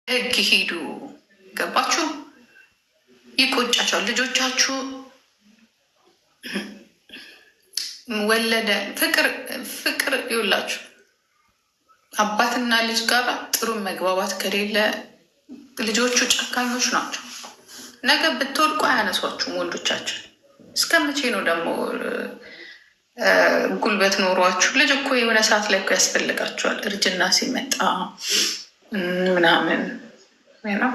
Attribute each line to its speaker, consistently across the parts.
Speaker 1: ህግ ሂዱ። ገባችሁ? ይቆጫቸዋል። ልጆቻችሁ ወለደ ፍቅር ይውላችሁ። አባትና ልጅ ጋር ጥሩ መግባባት ከሌለ ልጆቹ ጨካኞች ናቸው። ነገ ብትወድቁ አያነሷችሁም ወንዶቻችን። እስከ መቼ ነው ደግሞ ጉልበት ኖሯችሁ? ልጅ እኮ የሆነ ሰዓት ላይ እኮ ያስፈልጋቸዋል። እርጅና ሲመጣ ምናምን ነው።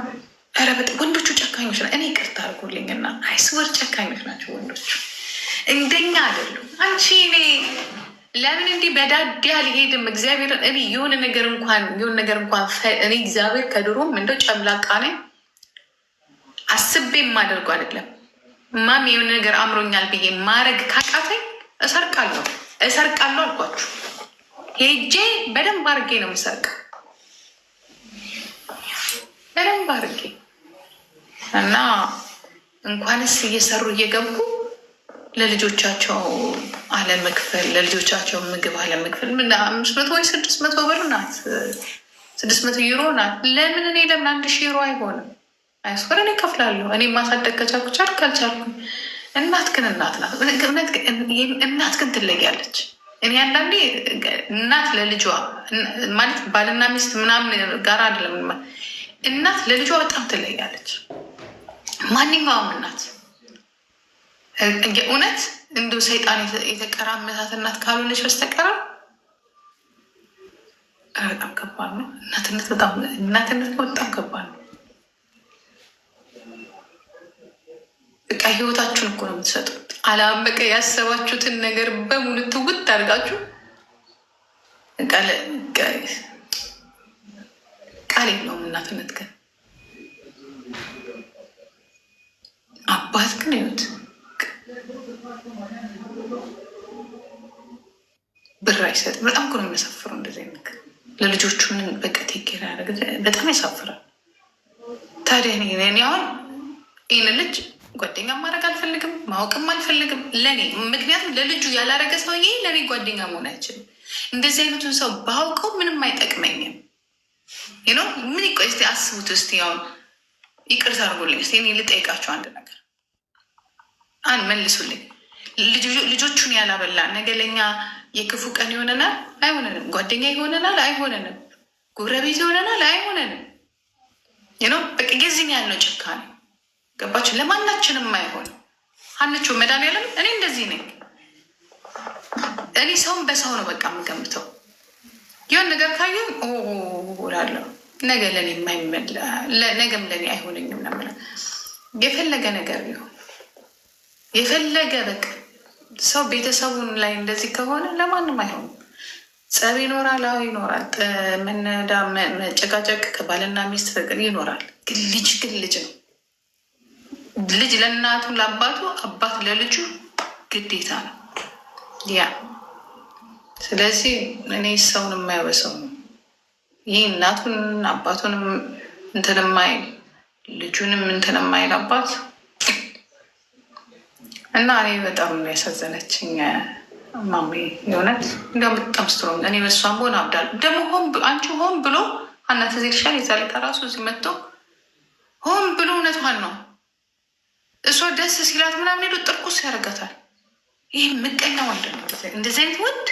Speaker 1: ኧረ በጣም ወንዶቹ ጨካኞች ናቸው። እኔ ይቅርታ አድርጉልኝና አይስወር ጨካኞች ናቸው ወንዶቹ። እንደኛ አይደሉም። አንቺ እኔ ለምን እንዲህ በዳዴ አልሄድም? እግዚአብሔር እኔ የሆነ ነገር እንኳን እኔ እግዚአብሔር ከድሮም እንደው ጨምላቃ ነኝ። አስቤ የማደርገው አይደለም። ማም የሆነ ነገር አምሮኛል ብዬ ማድረግ ካቃተኝ እሰርቃለሁ አልኳችሁ። ሄጄ በደንብ አድርጌ ነው የምሰርቅ፣ በደንብ አድርጌ እና እንኳንስ እየሰሩ እየገቡ ለልጆቻቸው አለመክፈል፣ ለልጆቻቸው ምግብ አለመክፈል 500 ወይ 600 ብር ናት፣ 600 ዩሮ ናት። ለምን 1000 ዩሮ አይሆንም? አይስወር እኔ እከፍላለሁ። እኔ ማሳደግ ከቻልኩ ቻልኩ፣ ካልቻልኩኝ እናት ግን እናት ናት። እናት ግን ትለያለች። እኔ አንዳንዴ እናት ለልጇ ማለት ባልና ሚስት ምናምን ጋር አይደለም፣ እናት ለልጇ በጣም ትለያለች። ማንኛውም እናት እውነት እንዲሁ ሰይጣን የተቀራመታት እናት ካልሆነች በስተቀር በጣም ከባድ ነው። እናትነት በጣም ከባድ ነው። በቃ ህይወታችሁን እኮ ነው የምትሰጡት። አላበቀ ያሰባችሁትን ነገር በሙሉ ትውት አድርጋችሁ ቃል የለውም። እናትነት ግን አባት ግን ይሁት ብር አይሰጥም። በጣም እኮ ነው የሚያሳፍረው እንደዚህ ነገር ለልጆቹ ምን በቃ ቴኬር ያደረገ በጣም ያሳፍራል። ታዲያ እኔ አሁን ይህን ልጅ ጓደኛ ማድረግ አልፈልግም፣ ማወቅም አልፈልግም ለእኔ። ምክንያቱም ለልጁ ያላረገ ሰውዬ ለእኔ ጓደኛ መሆን አይችልም። እንደዚህ አይነቱን ሰው ባውቀው ምንም አይጠቅመኝም። ምን ይቆይ እስኪ አስቡት። እስኪ አሁን ይቅርታ አድርጎልኝ እስኪ እኔ ልጠይቃቸው አንድ ነገር መልሱልኝ። ልጆቹን ያላበላ ነገ ለኛ የክፉ ቀን ይሆነናል አይሆነንም? ጓደኛ ይሆነናል አይሆነንም? ጎረቤት ይሆነናል አይሆነንም? በቃ የዚህን ያልነው ጭካኔ ገባችሁ? ለማናችንም አይሆን አንቾ መድኃኒዓለም እኔ እንደዚህ ነኝ። እኔ ሰውን በሰው ነው በቃ የምገምተው። ይሆን ነገር ካየን ላለሁ ነገ ለእኔ የማይመላ ነገም ለእኔ አይሆነኝም ነምለ የፈለገ ነገር ቢሆን የፈለገ በቃ ሰው ቤተሰቡን ላይ እንደዚህ ከሆነ ለማንም አይሆንም። ጸብ ይኖራል፣ አዎ ይኖራል። መነዳ መጨቃጨቅ ከባልና ሚስት ፍቅር ይኖራል። ግን ልጅ ነው። ልጅ ለእናቱ ለአባቱ፣ አባት ለልጁ ግዴታ ነው ያ። ስለዚህ እኔ ሰውን የማይወሰው ነው ይህ እናቱን አባቱንም እንትን የማይል ልጁንም እንትን የማይል አባት እና እኔ በጣም ነው ያሳዘነችኝ ማሜ የእውነት እንዲያውም በጣም ስትሮንግ። እኔ በሷን በሆን አብዳለሁ። ደግሞ አንቺ ሆን ብሎ አናት ዜልሻል የዛሌታ ራሱ እዚህ መጥቶ ሆን ብሎ እውነቷን ነው እሷ ደስ ሲላት ምናምን ሄዶ ጥርቁስ ያደርጋታል። ይህ ምቀኛ ወንድ ነው። እንደዚህ አይነት ወንድ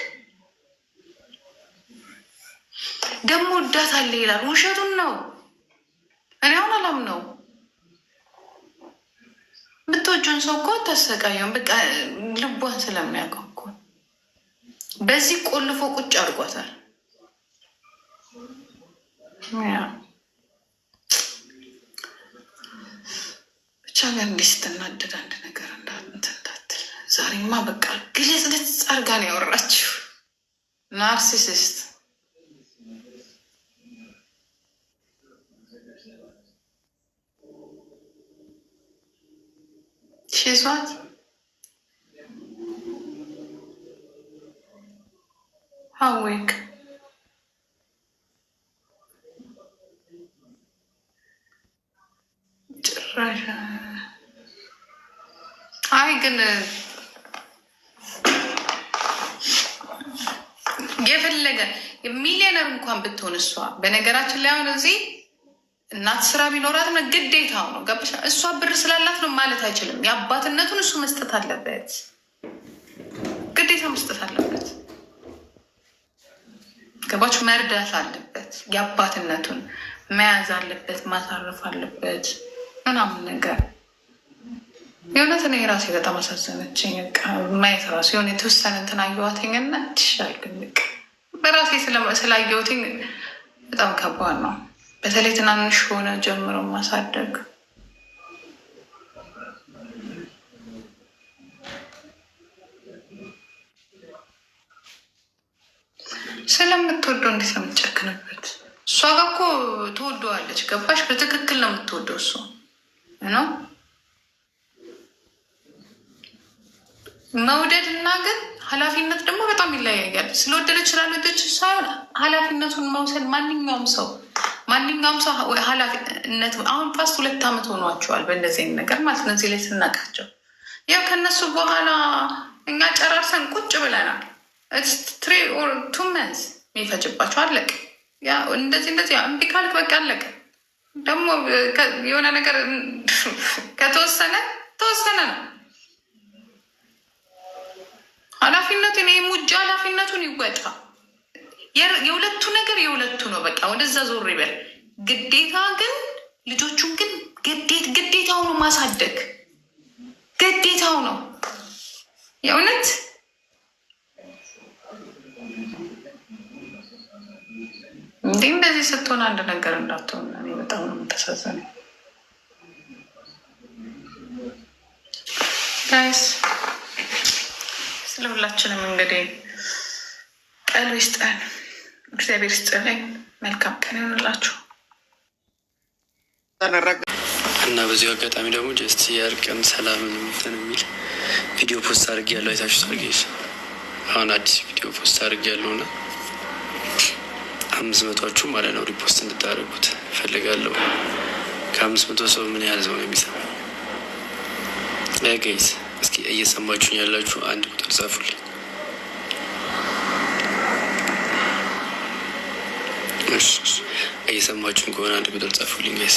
Speaker 1: ደግሞ ወዳት አለ ይላል። ውሸቱን ነው። እኔ አሁን አላምነው። ብትወጂውን ሰው እኮ ታሰቃየውን በቃ ልቧን ስለሚያውቀው እኮ በዚህ ቆልፎ ቁጭ አድርጓታል። ብቻ ግን እንዲህ ስትናደድ አንድ ነገር እንዳትል። ዛሬማ በቃ ግልጽ አድርጋ ነው ያወራችው። ናርሲሲስት ሽዟት ሀዌክ ጭራሽ አይ ግን የፈለገ ሚሊዮነር እንኳን ብትሆን እሷ በነገራችን ላይ አሁን እዚህ እናት ስራ ቢኖራትም ግዴታው ነው። ገባሽ? እሷ ብር ስላላት ነው ማለት አይችልም። የአባትነቱን እሱ መስጠት አለበት፣ ግዴታ መስጠት አለበት። ገባችሁ? መርዳት አለበት፣ የአባትነቱን መያዝ አለበት፣ ማሳረፍ አለበት ምናምን ነገር። የእውነት እኔ ራሴ በጣም አሳዘነችኝ። ማየት ራሱ የሆነ የተወሰነ እንትን አየኋትኝና ትሻል ግን በራሴ ስላየሁትኝ በጣም ከባድ ነው። በተለይ ትናንሽ ሆነ ጀምሮ ማሳደግ ስለምትወደው እንዴት ነው የምትጨክንበት? እሷ ጋር እኮ ትወደዋለች። ገባሽ? በትክክል ነው የምትወደው እሱ ነው። መውደድ እና ግን ኃላፊነት ደግሞ በጣም ይለያያል። ስለወደደች ስላለወደደች ሳይሆን ኃላፊነቱን መውሰድ ማንኛውም ሰው ኃላፊነት አሁን ፓስት 2 ዓመት ሆኗቸዋል በእንደዚህ ነገር ማለት ነው። እዚህ ላይ ስናቃቸው ያው ከነሱ በኋላ እኛ ጨራርሰን ቁጭ ብለናል። 3 or 2 months የሚፈጅባቸው አለቀ። ያ እንደዚህ እምቢ ካልክ በቃ አለቀ። ደግሞ የሆነ ነገር ከተወሰነ ተወሰነ ነው። ኃላፊነቱን ሙጃ ኃላፊነቱን ይወጣ። የሁለቱ ነገር የሁለቱ ነው። በቃ ወደዛ ዞር ይበል። ግዴታ ግን ልጆቹን ግን ግዴታው ነው ማሳደግ፣ ግዴታው ነው የእውነት። እንዲህ እንደዚህ ስትሆን አንድ ነገር እንዳትሆን እኔ በጣም ነው የምታሳዝነው ጋይስ። ስለሁላችንም እንግዲህ ቀልብ ይስጠን፣ እግዚአብሔር ይስጥልኝ። መልካም ቀን ይሆንላችሁ
Speaker 2: እና በዚሁ አጋጣሚ ደግሞ ጀስት የእርቅን ሰላምን እንትን የሚል ቪዲዮ ፖስት አድርጌ ያለው አይታችሁታል ጋይስ። አሁን አዲስ ቪዲዮ ፖስት አድርጌ ያለው እና 500ዎቹ ማለት ነው ሪፖስት እንድታደርጉት ፈልጋለሁ። ከ500 ሰው ምን ያህል ሰው ነው የሚሰማው ጋይስ? እስኪ እየሰማችሁኝ ያላችሁ አንድ ቁጥር ጻፉልኝ። እየሰማችሁኝ ከሆነ አንድ ቁጥር ጻፉልኝ ጋይስ።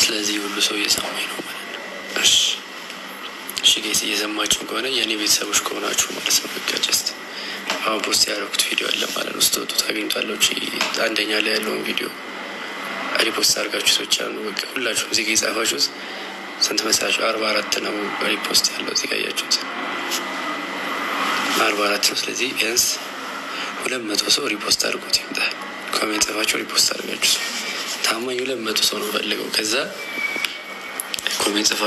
Speaker 2: ስለዚህ ሁሉ ሰው እየሰማኝ ነው ማለት ነው። እሺ ጋይስ እየሰማችሁኝ ከሆነ የእኔ ቤተሰቦች ከሆናችሁ ማለት ነው በቃ ጀስት አሁን ፖስት ያደረኩት ቪዲዮ አለ ማለት ነው። ስትወጡ ታገኝቷላችሁ። አንደኛ ላይ ያለውን ቪዲዮ ሪፖስት አድርጋችሁ ሰዎች አሉ። በቃ ሁላችሁም እዚህ ጋ የጻፋችሁት ስንት መሰላችሁ? 44 ነው ሪፖስት ያለው እዚህ ጋ ያያችሁት 44 ነው። ስለዚህ ቢያንስ 200 ሰው ሪፖስት አድርጎት ይመጣል። ኮሜንት ጽፋችሁ ሪፖስት አድርጋችሁ ታማኝ 200 ሰው ነው ፈልገው ከዛ ኮሜንት ጽፋ